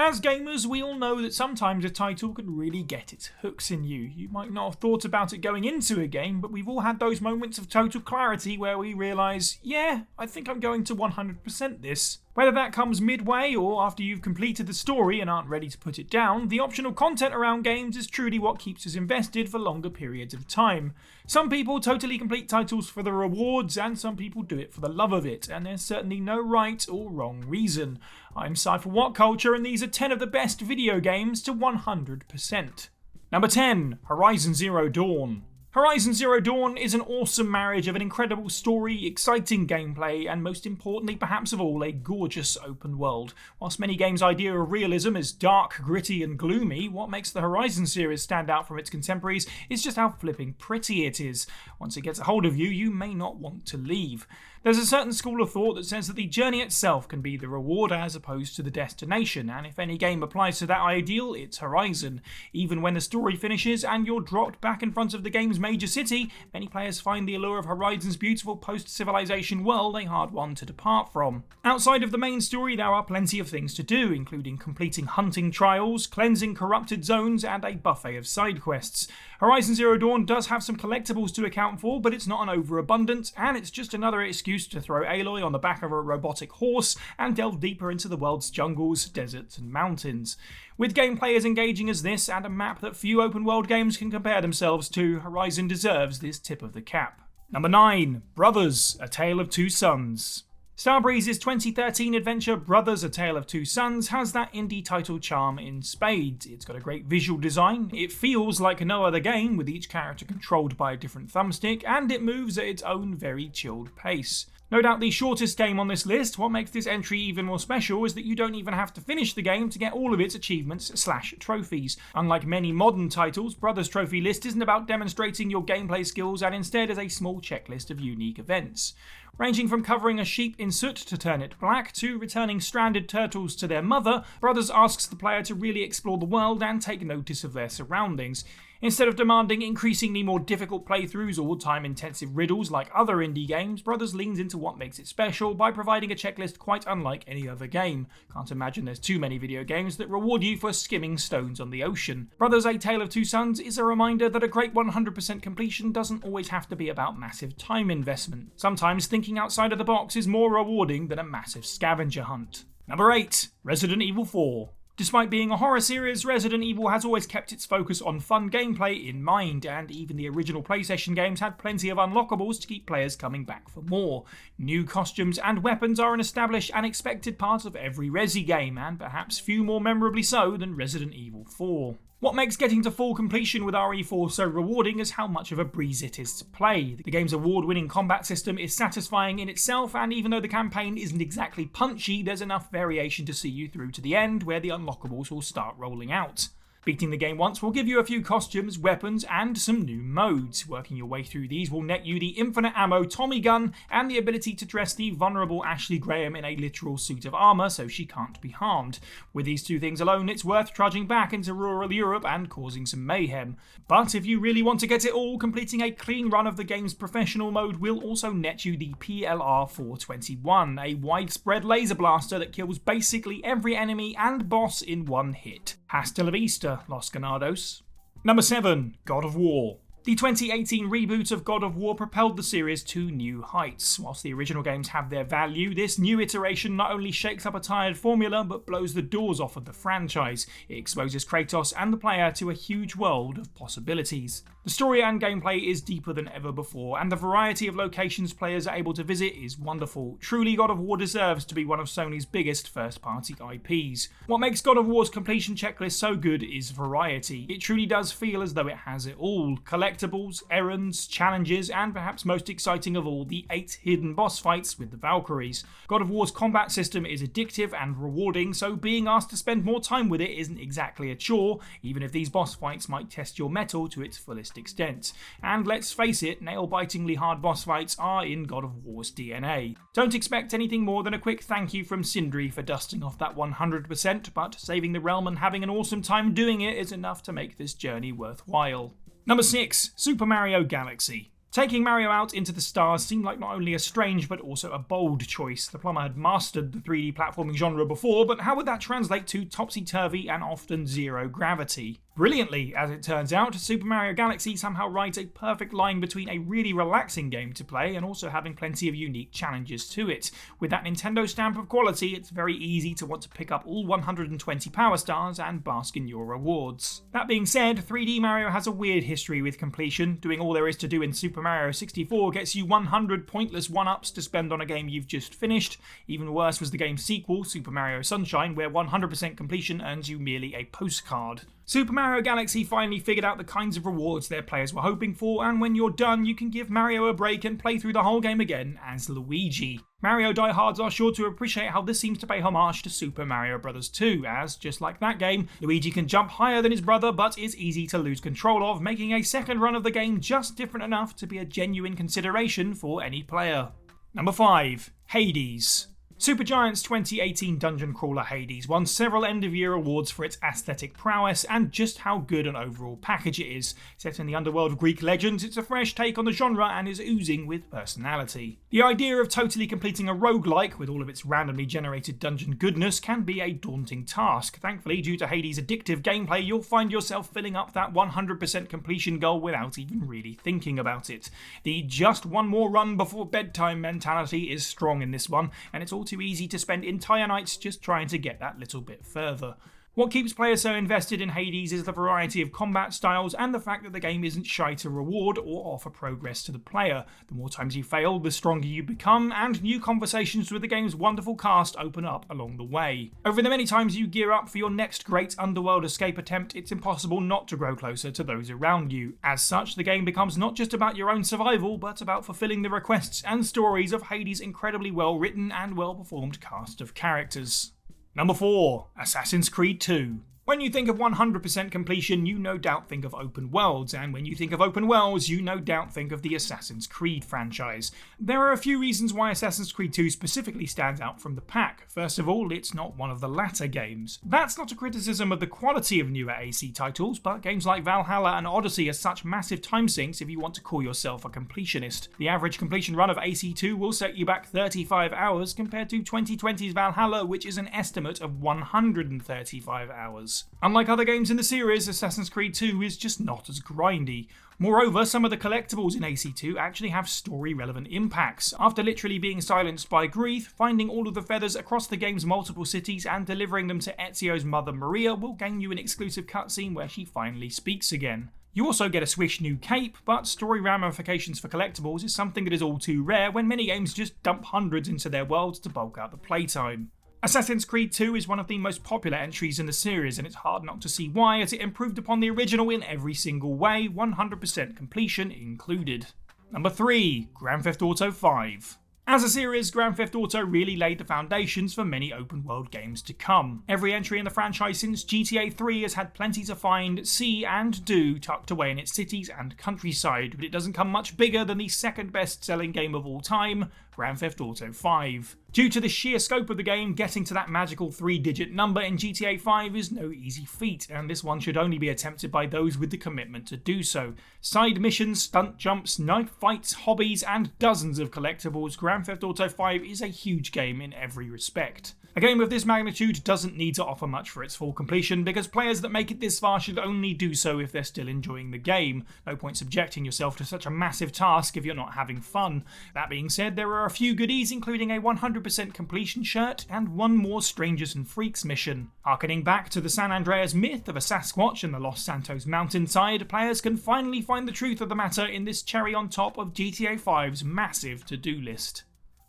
As gamers, we all know that sometimes a title can really get its hooks in you. You might not have thought about it going into a game, but we've all had those moments of total clarity where we realise, yeah, I think I'm going to 100% this. Whether that comes midway or after you've completed the story and aren't ready to put it down, the optional content around games is truly what keeps us invested for longer periods of time. Some people totally complete titles for the rewards, and some people do it for the love of it, and there's certainly no right or wrong reason. I'm Cy for WhatCulture, and these are 10 of the best video games to 100%. Number 10. Horizon Zero Dawn. Horizon Zero Dawn is an awesome marriage of an incredible story, exciting gameplay, and most importantly, perhaps of all, a gorgeous open world. Whilst many games' idea of realism is dark, gritty, and gloomy, what makes the Horizon series stand out from its contemporaries is just how flipping pretty it is. Once it gets a hold of you, you may not want to leave. There's a certain school of thought that says that the journey itself can be the reward as opposed to the destination, and if any game applies to that ideal, it's Horizon. Even when the story finishes and you're dropped back in front of the game's major city, many players find the allure of Horizon's beautiful post-civilization world a hard one to depart from. Outside of the main story, there are plenty of things to do, including completing hunting trials, cleansing corrupted zones, and a buffet of side quests. Horizon Zero Dawn does have some collectibles to account for, but it's not an overabundance, and it's just another excuse to throw Aloy on the back of a robotic horse and delve deeper into the world's jungles, deserts, and mountains. With gameplay as engaging as this and a map that few open world games can compare themselves to, Horizon deserves this tip of the cap. Number 9. Brothers: A Tale of Two Sons. Starbreeze's 2013 adventure Brothers: A Tale of Two Sons has that indie title charm in spades. It's got a great visual design, it feels like no other game with each character controlled by a different thumbstick, and it moves at its own very chilled pace. No doubt the shortest game on this list, what makes this entry even more special is that you don't even have to finish the game to get all of its achievements/trophies. Unlike many modern titles, Brothers' trophy list isn't about demonstrating your gameplay skills and instead is a small checklist of unique events. Ranging from covering a sheep in soot to turn it black, to returning stranded turtles to their mother, Brothers asks the player to really explore the world and take notice of their surroundings. Instead of demanding increasingly more difficult playthroughs or time-intensive riddles like other indie games, Brothers leans into what makes it special by providing a checklist quite unlike any other game. Can't imagine there's too many video games that reward you for skimming stones on the ocean. Brothers: A Tale of Two Sons is a reminder that a great 100% completion doesn't always have to be about massive time investment. Sometimes thinking outside of the box is more rewarding than a massive scavenger hunt. Number 8. Resident Evil 4. Despite being a horror series, Resident Evil has always kept its focus on fun gameplay in mind, and even the original PlayStation games had plenty of unlockables to keep players coming back for more. New costumes and weapons are an established and expected part of every Resi game, and perhaps few more memorably so than Resident Evil 4. What makes getting to full completion with RE4 so rewarding is how much of a breeze it is to play. The game's award-winning combat system is satisfying in itself, and even though the campaign isn't exactly punchy, there's enough variation to see you through to the end, where the unlockables will start rolling out. Beating the game once will give you a few costumes, weapons, and some new modes. Working your way through these will net you the infinite ammo Tommy gun and the ability to dress the vulnerable Ashley Graham in a literal suit of armour so she can't be harmed. With these two things alone, it's worth trudging back into rural Europe and causing some mayhem. But if you really want to get it all, completing a clean run of the game's professional mode will also net you the PLR 421, a widespread laser blaster that kills basically every enemy and boss in one hit. Hasta la vista, Los Ganados. Number 7. God of War. The 2018 reboot of God of War propelled the series to new heights. Whilst the original games have their value, this new iteration not only shakes up a tired formula, but blows the doors off of the franchise. It exposes Kratos and the player to a huge world of possibilities. The story and gameplay is deeper than ever before, and the variety of locations players are able to visit is wonderful. Truly, God of War deserves to be one of Sony's biggest first-party IPs. What makes God of War's completion checklist so good is variety. It truly does feel as though it has it all. Collectibles, errands, challenges, and perhaps most exciting of all, the 8 hidden boss fights with the Valkyries. God of War's combat system is addictive and rewarding, so being asked to spend more time with it isn't exactly a chore, even if these boss fights might test your mettle to its fullest extent. And let's face it, nail-bitingly hard boss fights are in God of War's DNA. Don't expect anything more than a quick thank you from Sindri for dusting off that 100%, but saving the realm and having an awesome time doing it is enough to make this journey worthwhile. Number 6. Super Mario Galaxy. Taking Mario out into the stars seemed like not only a strange but also a bold choice. The plumber had mastered the 3D platforming genre before, but how would that translate to topsy-turvy and often zero gravity? Brilliantly, as it turns out, Super Mario Galaxy somehow rides a perfect line between a really relaxing game to play and also having plenty of unique challenges to it. With that Nintendo stamp of quality, it's very easy to want to pick up all 120 Power Stars and bask in your rewards. That being said, 3D Mario has a weird history with completion. Doing all there is to do in Super Mario 64 gets you 100 pointless 1-ups to spend on a game you've just finished. Even worse was the game's sequel, Super Mario Sunshine, where 100% completion earns you merely a postcard. Super Mario Galaxy finally figured out the kinds of rewards their players were hoping for, and when you're done, you can give Mario a break and play through the whole game again as Luigi. Mario diehards are sure to appreciate how this seems to pay homage to Super Mario Bros. 2, as, just like that game, Luigi can jump higher than his brother but is easy to lose control of, making a second run of the game just different enough to be a genuine consideration for any player. Number 5. Hades. Supergiant's 2018 dungeon crawler Hades won several end-of-year awards for its aesthetic prowess and just how good an overall package it is. Set in the underworld of Greek legends, it's a fresh take on the genre and is oozing with personality. The idea of totally completing a roguelike with all of its randomly generated dungeon goodness can be a daunting task. Thankfully, due to Hades' addictive gameplay, you'll find yourself filling up that 100% completion goal without even really thinking about it. The just one more run before bedtime mentality is strong in this one, and it's all too easy to spend entire nights just trying to get that little bit further. What keeps players so invested in Hades is the variety of combat styles and the fact that the game isn't shy to reward or offer progress to the player. The more times you fail, the stronger you become, and new conversations with the game's wonderful cast open up along the way. Over the many times you gear up for your next great underworld escape attempt, it's impossible not to grow closer to those around you. As such, the game becomes not just about your own survival, but about fulfilling the requests and stories of Hades' incredibly well written and well performed cast of characters. Number 4. Assassin's Creed 2. When you think of 100% completion, you no doubt think of open worlds, and when you think of open worlds, you no doubt think of the Assassin's Creed franchise. There are a few reasons why Assassin's Creed 2 specifically stands out from the pack. First of all, it's not one of the latter games. That's not a criticism of the quality of newer AC titles, but games like Valhalla and Odyssey are such massive time sinks if you want to call yourself a completionist. The average completion run of AC2 will set you back 35 hours compared to 2020's Valhalla, which is an estimate of 135 hours. Unlike other games in the series, Assassin's Creed 2 is just not as grindy. Moreover, some of the collectibles in AC2 actually have story-relevant impacts. After literally being silenced by grief, finding all of the feathers across the game's multiple cities and delivering them to Ezio's mother Maria will gain you an exclusive cutscene where she finally speaks again. You also get a swish new cape, but story ramifications for collectibles is something that is all too rare when many games just dump hundreds into their worlds to bulk out the playtime. Assassin's Creed 2 is one of the most popular entries in the series, and it's hard not to see why, as it improved upon the original in every single way, 100% completion included. Number 3. Grand Theft Auto 5. As a series, Grand Theft Auto really laid the foundations for many open-world games to come. Every entry in the franchise since GTA 3 has had plenty to find, see and do tucked away in its cities and countryside, but it doesn't come much bigger than the second best-selling game of all time, Grand Theft Auto 5. Due to the sheer scope of the game, getting to that magical 3-digit number in GTA 5 is no easy feat, and this one should only be attempted by those with the commitment to do so. Side missions, stunt jumps, knife fights, hobbies, and dozens of collectibles, Grand Theft Auto 5 is a huge game in every respect. A game of this magnitude doesn't need to offer much for its full completion, because players that make it this far should only do so if they're still enjoying the game. No point subjecting yourself to such a massive task if you're not having fun. That being said, there are a few goodies, including a 100% completion shirt and one more Strangers and Freaks mission. Harkening back to the San Andreas myth of a Sasquatch and the Los Santos mountainside, players can finally find the truth of the matter in this cherry on top of GTA 5's massive to-do list.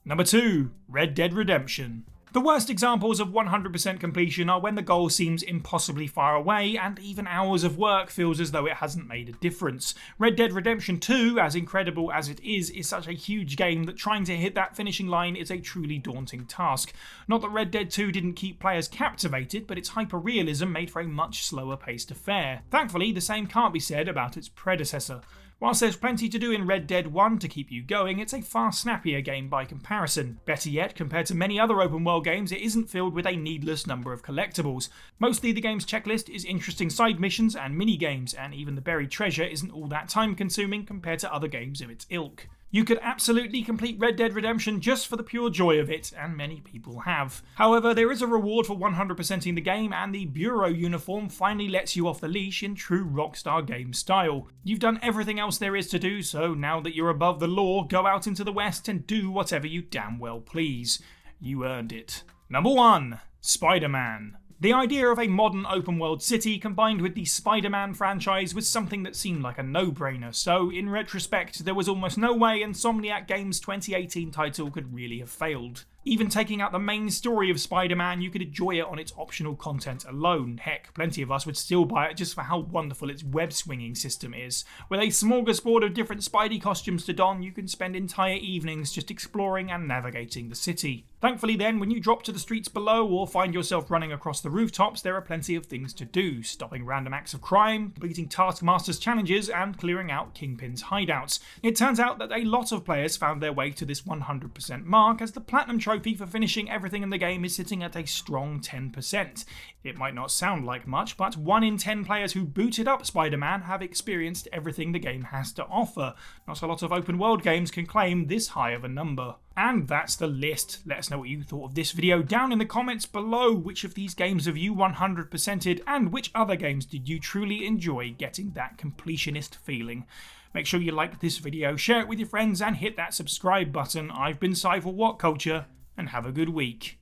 Number 2. Red Dead Redemption. The worst examples of 100% completion are when the goal seems impossibly far away and even hours of work feels as though it hasn't made a difference. Red Dead Redemption 2, as incredible as it is such a huge game that trying to hit that finishing line is a truly daunting task. Not that Red Dead 2 didn't keep players captivated, but its hyper-realism made for a much slower paced affair. Thankfully, the same can't be said about its predecessor. Whilst there's plenty to do in Red Dead 1 to keep you going, it's a far snappier game by comparison. Better yet, compared to many other open world games, it isn't filled with a needless number of collectibles. Mostly the game's checklist is interesting side missions and mini-games, and even the buried treasure isn't all that time consuming compared to other games of its ilk. You could absolutely complete Red Dead Redemption just for the pure joy of it, and many people have. However, there is a reward for 100%ing the game, and the Bureau uniform finally lets you off the leash in true Rockstar game style. You've done everything else there is to do, so now that you're above the law, go out into the West and do whatever you damn well please. You earned it. Number 1. Spider-Man. The idea of a modern open-world city combined with the Spider-Man franchise was something that seemed like a no-brainer, so in retrospect there was almost no way Insomniac Games' 2018 title could really have failed. Even taking out the main story of Spider-Man, you could enjoy it on its optional content alone. Heck, plenty of us would still buy it just for how wonderful its web-swinging system is. With a smorgasbord of different Spidey costumes to don, you can spend entire evenings just exploring and navigating the city. Thankfully then, when you drop to the streets below or find yourself running across the rooftops, there are plenty of things to do, stopping random acts of crime, completing Taskmaster's challenges, and clearing out Kingpin's hideouts. It turns out that a lot of players found their way to this 100% mark, as the Platinum Trophy for finishing everything in the game is sitting at a strong 10%. It might not sound like much, but 1 in 10 players who booted up Spider-Man have experienced everything the game has to offer. Not a lot of open world games can claim this high of a number. And that's the list. Let us know what you thought of this video down in the comments below. Which of these games have you 100%ed, and which other games did you truly enjoy getting that completionist feeling? Make sure you like this video, share it with your friends, and hit that subscribe button. I've been Cy for WhatCulture, and have a good week.